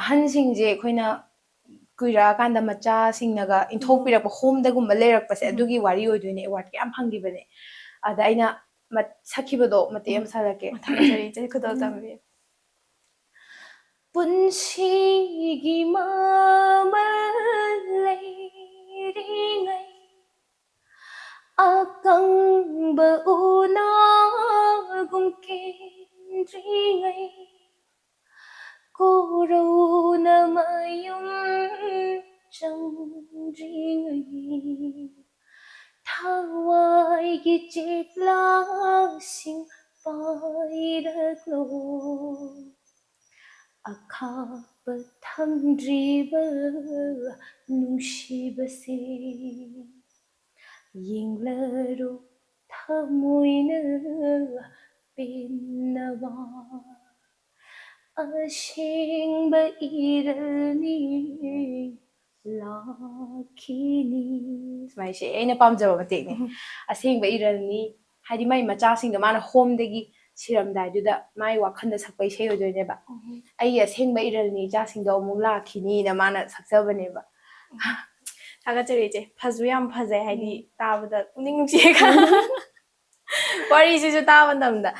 ꯑꯍꯟꯁꯤꯡꯁꯦ ꯑꯩꯈꯣꯏꯅ ꯀꯨꯏꯔꯛꯑꯀꯥꯟꯗ ꯃꯆꯥꯁꯤꯡꯅꯒ ꯏꯟꯊꯣꯛꯄꯤꯔꯛꯄ ꯍꯣꯝꯗꯒꯨꯝꯕ ꯂꯩꯔꯛꯄꯁꯦ ꯑꯗꯨꯒꯤ ꯋꯥꯔꯤ ꯑꯣꯏꯗꯣꯏꯅꯦ ꯑꯦꯋꯥꯔꯗ ꯀꯌꯥꯝ ꯐꯪꯈꯤꯕꯅꯦ ꯑꯗ ꯑꯩꯅ ꯁꯛꯈꯤꯕꯗꯣ ꯃꯇꯦꯛ ꯑꯃ ꯁꯥꯔꯛꯀꯦ ꯈꯨꯗꯣꯜ ꯇꯝꯕꯤ ꯄꯨꯟꯁꯤꯒꯤ ꯃꯃꯜ ꯂꯩꯔꯤꯉꯩ ꯑꯀꯪꯕ ꯎꯅꯥꯒꯨꯝ ꯀꯦꯟꯗ꯭ꯔꯤꯉꯩ ꯀꯣꯔꯧꯅ ꯃꯌꯨꯝ ꯆꯪꯗ꯭ꯔꯤꯉꯩ ꯊꯋꯥꯏꯒꯤ ꯆꯦꯛꯂꯥꯁꯤꯡ ꯄꯥꯏꯔꯛꯂꯣ ꯑꯈꯥꯛꯄ ꯊꯝꯗ꯭ꯔꯤꯕ ꯅꯨꯡꯁꯤꯕꯁꯦ ꯌꯦꯡꯂꯔꯣ ꯊꯃꯣꯏꯅ ꯄꯦꯟꯅꯕ ꯑꯁꯦꯡꯕ ꯏꯔꯜꯅꯤ ꯂꯥꯛꯈꯤꯅꯤ ꯁꯨꯃꯥꯏꯅ ꯑꯩꯅ ꯄꯥꯝꯖꯕ ꯃꯇꯦꯛꯅꯦ ꯑꯁꯦꯡꯕ ꯏꯔꯜꯅꯤ ꯍꯥꯏꯗꯤ ꯃꯥꯏ ꯃꯆꯥꯁꯤꯡꯗꯣ ꯃꯥꯅ ꯍꯣꯝꯗꯒꯤ ꯁꯤꯔꯝꯗꯥꯏꯗꯨꯗ ꯃꯥꯏ ꯋꯥꯈꯜꯗ ꯁꯛꯄ ꯏꯁꯩ ꯑꯣꯏꯗꯣꯏꯅꯦꯕ ꯑꯩꯒꯤ ꯑꯁꯦꯡꯕ ꯏꯔꯜꯅꯤ ꯏꯆꯥꯁꯤꯡꯗꯣ ꯑꯃꯨꯛ ꯂꯥꯛꯈꯤꯅꯤꯅ ꯃꯥꯅ ꯁꯛꯆꯕꯅꯦꯕ ꯊꯥꯒꯠꯆꯔꯤ ꯏꯆꯦ ꯐꯖꯨ ꯌꯥꯝ ꯐꯖꯩ ꯍꯥꯏꯗꯤ ꯇꯥꯕꯗ ꯄꯨꯛꯅꯤꯡ ꯅꯨꯡꯁꯤꯌꯦ ꯋꯥꯔꯤꯁꯤꯁꯨ ꯇꯥꯕ ꯃꯇꯝꯗ